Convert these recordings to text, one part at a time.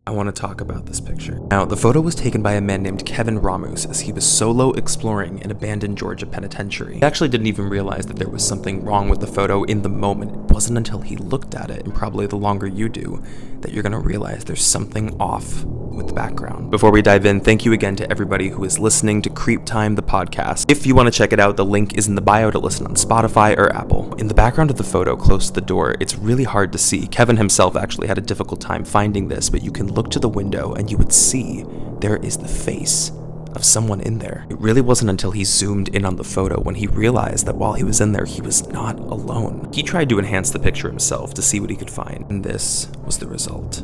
I want to talk about this picture. Now, the photo was taken by a man named Kevin Ramos as he was solo exploring an abandoned Georgia penitentiary. He actually didn't even realize that there was something wrong with the photo in the moment. It wasn't until he looked at it, and probably the longer you do, that you're gonna realize there's something off with the background. Before we dive in, thank you again to everybody who is listening to Creep Time, the podcast. If you want to check it out, the link is in the bio to listen on Spotify or Apple. In the background of the photo close to the door, it's really hard to see. Kevin himself actually had a difficult time finding this, but you can look to the window and you would see there is the face of someone in there. It really wasn't until he zoomed in on the photo when he realized that while he was in there, he was not alone. He tried to enhance the picture himself to see what he could find, and this was the result.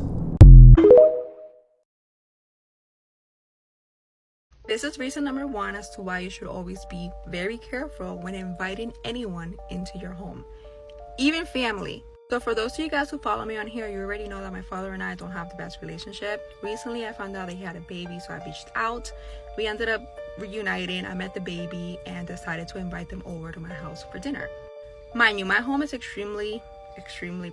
This is reason number 1 as to why you should always be very careful when inviting anyone into your home, even family. So for those of you guys who follow me on here, you already know that my father and I don't have the best relationship. Recently, I found out that he had a baby, so I reached out. We ended up reuniting. I met the baby and decided to invite them over to my house for dinner. Mind you, my home is extremely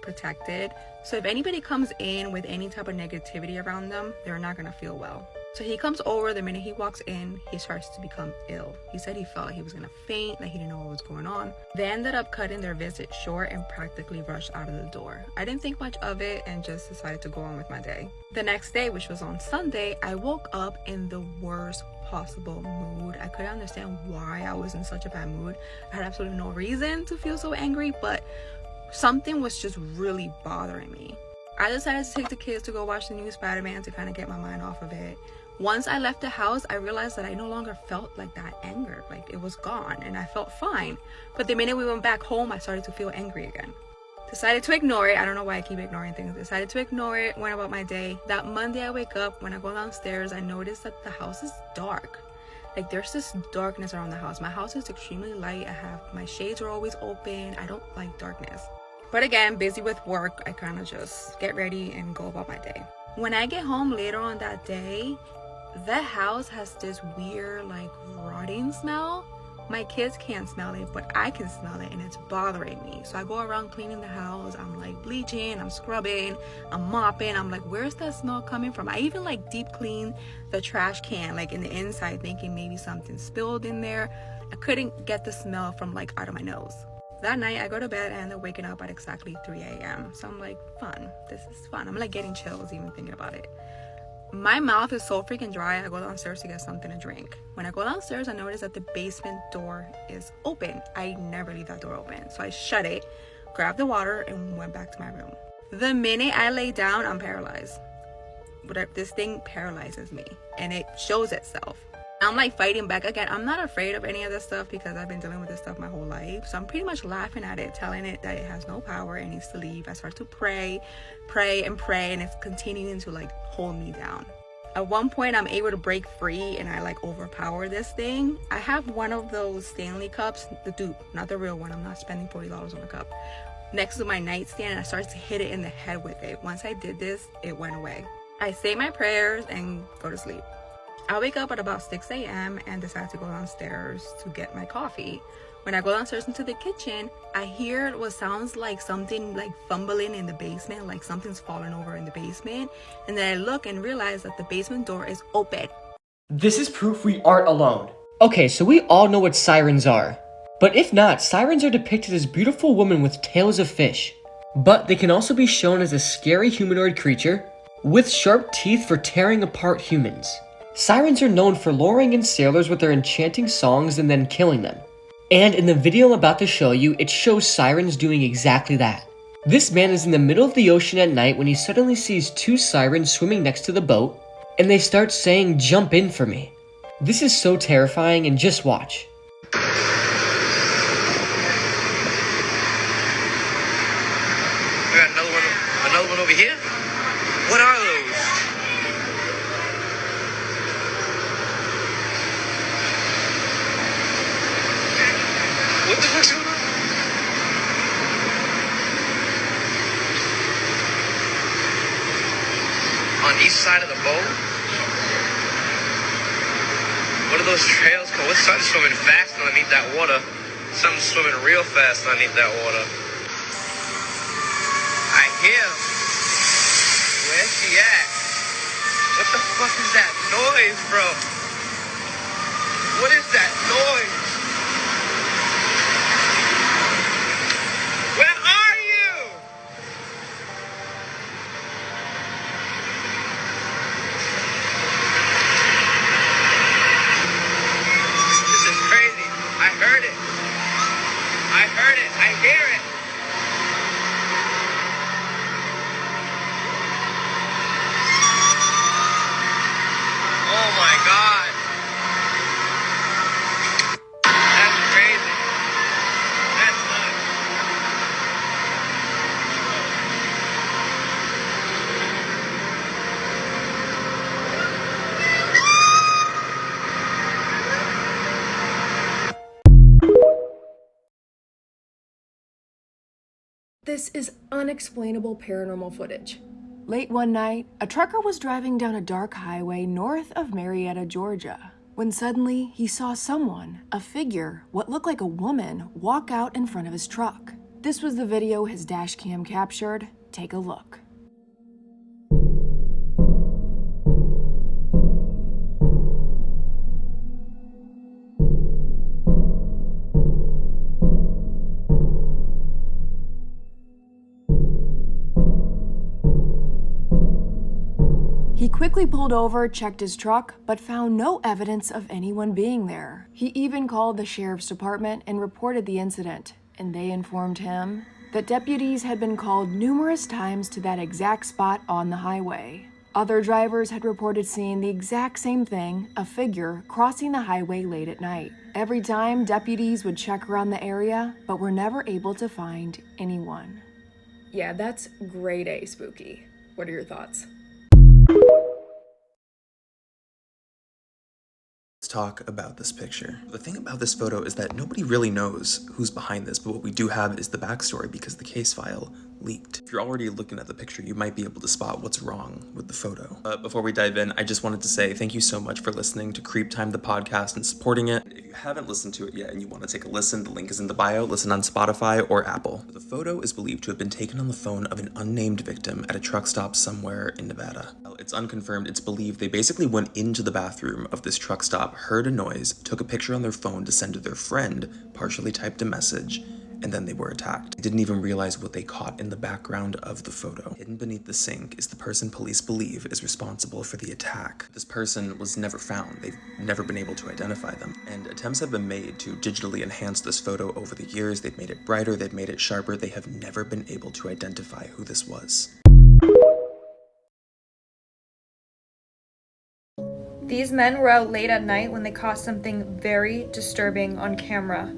protected. So if anybody comes in with any type of negativity around them, they're not gonna feel well. So he comes over. The minute he walks in, he starts to become ill. He said he felt like he was gonna faint, like he didn't know what was going on. They ended up cutting their visit short and practically rushed out of the door. I didn't think much of it and just decided to go on with my day. The next day, which was on Sunday, I woke up in the worst possible mood. I couldn't understand why I was in such a bad mood. I had absolutely no reason to feel so angry, but something was just really bothering me. I decided to take the kids to go watch the new Spider-Man to kind of get my mind off of it. Once I left the house, I realized that I no longer felt like that anger. Like, it was gone and I felt fine. But the minute we went back home, I started to feel angry again. Decided to ignore it. I don't know why I keep ignoring things. Decided to ignore it, went about my day. That Monday I wake up, when I go downstairs, I notice that the house is dark. Like, there's this darkness around the house. My house is extremely light. My shades are always open. I don't like darkness. But again, busy with work, I kind of just get ready and go about my day. When I get home later on that day, the house has this weird, like, rotting smell. My kids can't smell it, but I can smell it, and it's bothering me. So I go around cleaning the house. I'm like bleaching, I'm scrubbing, I'm mopping. I'm like, where's that smell coming from? I even like deep clean the trash can, like in the inside, thinking maybe something spilled in there. I couldn't get the smell from like out of my nose. That night I go to bed and I end up waking up at exactly 3 a.m. So I'm like, fun, this is fun. I'm like getting chills even thinking about it. My mouth is so freaking dry. I go downstairs to get something to drink. When I go downstairs, I notice that the basement door is open. I never leave that door open. So I shut it, grabbed the water, and went back to my room. The minute I lay down, I'm paralyzed. This thing paralyzes me, and it shows itself. I'm like fighting back again. I'm not afraid of any of this stuff because I've been dealing with this stuff my whole life. So I'm pretty much laughing at it, telling it that it has no power, it needs to leave. I start to pray, and it's continuing to like hold me down. At one point, I'm able to break free and I like overpower this thing. I have one of those Stanley cups, the dupe, not the real one. I'm not spending $40 on a cup. Next to my nightstand, and I started to hit it in the head with it. Once I did this, it went away. I say my prayers and go to sleep. I wake up at about 6 a.m. and decide to go downstairs to get my coffee. When I go downstairs into the kitchen, I hear what sounds like something like fumbling in the basement, like something's falling over in the basement. And then I look and realize that the basement door is open. This is proof we aren't alone. Okay, so we all know what sirens are. But if not, sirens are depicted as beautiful women with tails of fish. But they can also be shown as a scary humanoid creature with sharp teeth for tearing apart humans. Sirens are known for luring in sailors with their enchanting songs and then killing them. And in the video I'm about to show you, it shows sirens doing exactly that. This man is in the middle of the ocean at night when he suddenly sees 2 sirens swimming next to the boat, and they start saying, "Jump in for me." This is so terrifying, and just watch. We got another one over here? What are those? What the fuck's going on? On each side of the boat? What are those trails called? What's something swimming fast underneath that water? Something swimming real fast underneath that water. I hear him. Where's she at? fuck is that noise, bro? What is that noise? Where are you? This is crazy. I heard it. I heard it. I hear it. Oh my God. That's crazy. That's nuts. This is unexplainable paranormal footage. Late one night, a trucker was driving down a dark highway north of Marietta, Georgia, when suddenly he saw someone, a figure, what looked like a woman, walk out in front of his truck. This was the video his dash cam captured. Take a look. He quickly pulled over, checked his truck, but found no evidence of anyone being there. He even called the sheriff's department and reported the incident, and they informed him that deputies had been called numerous times to that exact spot on the highway. Other drivers had reported seeing the exact same thing, a figure crossing the highway late at night. Every time, deputies would check around the area, but were never able to find anyone. Yeah, that's grade A spooky. What are your thoughts? Let's talk about this picture. The thing about this photo is that nobody really knows who's behind this, but what we do have is the backstory because the case file leaked. If you're already looking at the picture, you might be able to spot what's wrong with the photo. Before we dive in, I just wanted to say thank you so much for listening to Creep Time, the podcast, and supporting it. If you haven't listened to it yet and you want to take a listen, the link is in the bio. Listen on Spotify or Apple. The photo is believed to have been taken on the phone of an unnamed victim at a truck stop somewhere in Nevada. Well, it's unconfirmed. It's believed they basically went into the bathroom of this truck stop, heard a noise, took a picture on their phone to send to their friend, partially typed a message, and then they were attacked. They didn't even realize what they caught in the background of the photo. Hidden beneath the sink is the person police believe is responsible for the attack. This person was never found. They've never been able to identify them. And attempts have been made to digitally enhance this photo over the years. They've made it brighter, they've made it sharper. They have never been able to identify who this was. These men were out late at night when they caught something very disturbing on camera.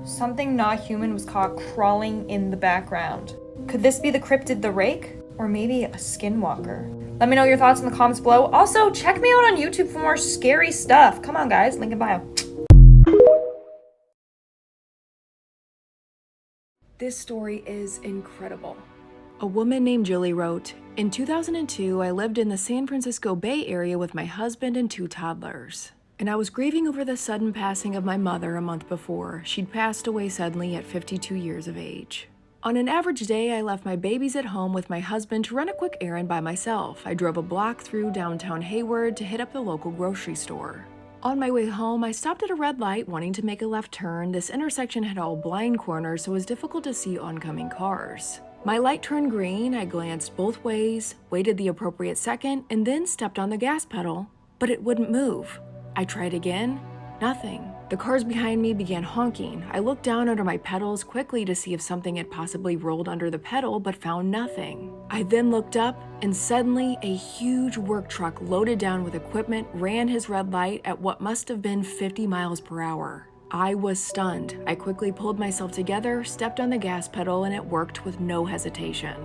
Something not human was caught crawling in the background. Could this be the cryptid the rake? Or maybe a skinwalker? Let me know your thoughts in the comments below. Also, check me out on YouTube for more scary stuff. Come on, guys. Link in bio. This story is incredible. A woman named Julie wrote, "In 2002, I lived in the San Francisco Bay Area with my husband and 2 toddlers. And I was grieving over the sudden passing of my mother a month before. She'd passed away suddenly at 52 years of age. On an average day, I left my babies at home with my husband to run a quick errand by myself. I drove a block through downtown Hayward to hit up the local grocery store. On my way home, I stopped at a red light wanting to make a left turn. This intersection had all blind corners, so it was difficult to see oncoming cars. My light turned green, I glanced both ways, waited the appropriate second, and then stepped on the gas pedal, but it wouldn't move. I tried again, nothing. The cars behind me began honking. I looked down under my pedals quickly to see if something had possibly rolled under the pedal, but found nothing. I then looked up, and suddenly a huge work truck loaded down with equipment ran his red light at what must have been 50 miles per hour. I was stunned. I quickly pulled myself together, stepped on the gas pedal, and it worked with no hesitation.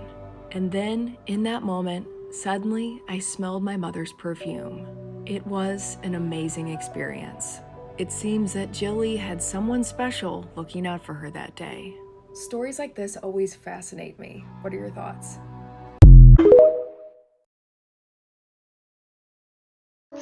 And then, in that moment, suddenly I smelled my mother's perfume. It was an amazing experience. It seems that Jilly had someone special looking out for her that day. Stories like this always fascinate me. What are your thoughts?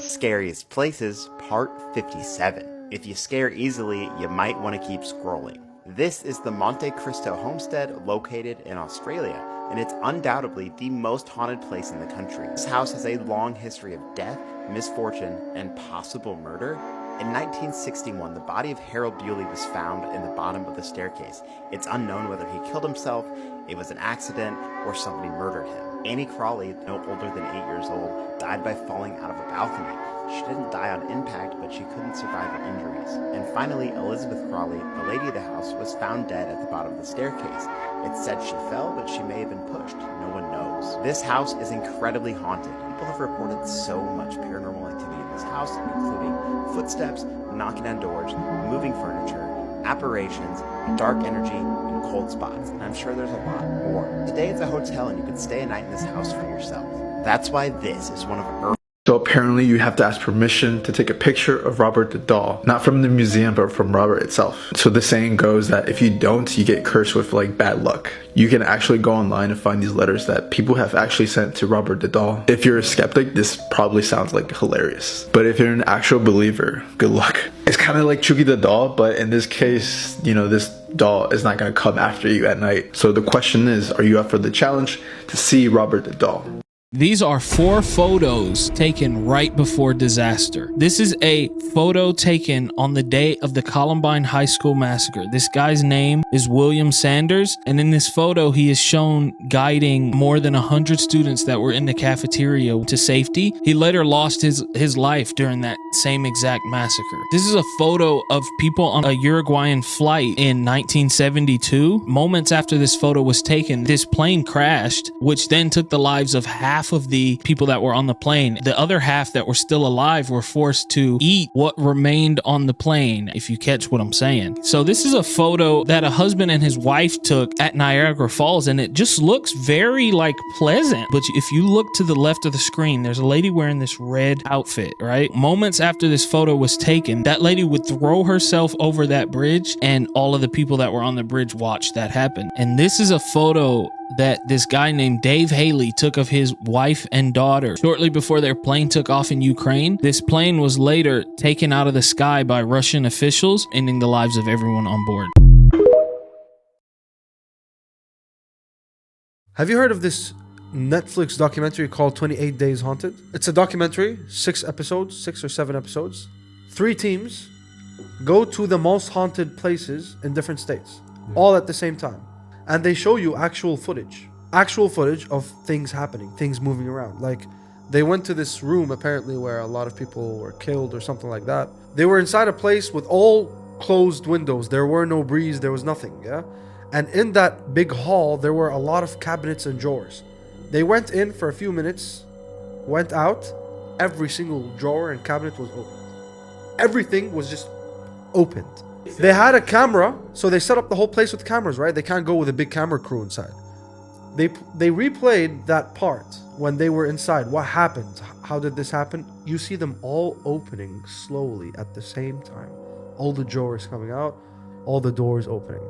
Scariest Places, Part 57. If you scare easily, you might want to keep scrolling. This is the Monte Cristo homestead located in Australia, and it's undoubtedly the most haunted place in the country. This house has a long history of death, misfortune, and possible murder. In 1961, the body of Harold Bewley was found in the bottom of the staircase. It's unknown whether he killed himself, it was an accident, or somebody murdered him. Annie Crawley, no older than 8 years old, died by falling out of a balcony. She didn't die on impact, but she couldn't survive her injuries. And finally, Elizabeth Crawley, the lady of the house, was found dead at the bottom of the staircase. It said she fell, but she may have been pushed. No one knows. This house is incredibly haunted. People have reported so much paranormal activity in this house, including footsteps, knocking on doors, moving furniture, apparitions, dark energy, and cold spots. And I'm sure there's a lot more. Today it's a hotel and you can stay a night in this house for yourself. That's why this is one of Earth's. So apparently you have to ask permission to take a picture of Robert the doll. Not from the museum, but from Robert itself. So the saying goes that if you don't, you get cursed with like bad luck. You can actually go online and find these letters that people have actually sent to Robert the doll. If you're a skeptic, this probably sounds like hilarious. But if you're an actual believer, good luck. It's kind of like Chucky the doll, but in this case, you know, this doll is not going to come after you at night. So the question is, are you up for the challenge to see Robert the doll? These are 4 photos taken right before disaster. This is a photo taken on the day of the Columbine High School massacre. This guy's name is William Sanders, and in this photo, he is shown guiding more than 100 students that were in the cafeteria to safety. He later lost his life during that same exact massacre. This is a photo of people on a Uruguayan flight in 1972. Moments after this photo was taken, this plane crashed, which then took the lives of half of the people that were on the plane. The other half that were still alive were forced to eat what remained on the plane, if you catch what I'm saying. So this is a photo that a husband and his wife took at Niagara Falls, and it just looks very like pleasant. But if you look to the left of the screen, there's a lady wearing this red outfit, right? Moments after this photo was taken, that lady would throw herself over that bridge, and all of the people that were on the bridge watched that happen. And this is a photo that this guy named Dave Haley took of his wife and daughter shortly before their plane took off in Ukraine. This plane was later taken out of the sky by Russian officials, ending the lives of everyone on board. Have you heard of this Netflix documentary called 28 Days Haunted? It's a documentary, 6 episodes, 6 or 7 episodes. 3 teams go to the most haunted places in different states, all at the same time. And they show you actual footage of things happening, things moving around. Like, they went to this room apparently where a lot of people were killed or something like that. They were inside a place with all closed windows. There were no breeze, there was nothing, yeah? And in that big hall, there were a lot of cabinets and drawers. They went in for a few minutes, went out, every single drawer and cabinet was open. Everything was just opened. They had a camera, so they set up the whole place with cameras, right? They can't go with a big camera crew inside. They replayed that part when they were inside. What happened? How did this happen? You see them all opening slowly at the same time. All the drawers coming out, all the doors opening.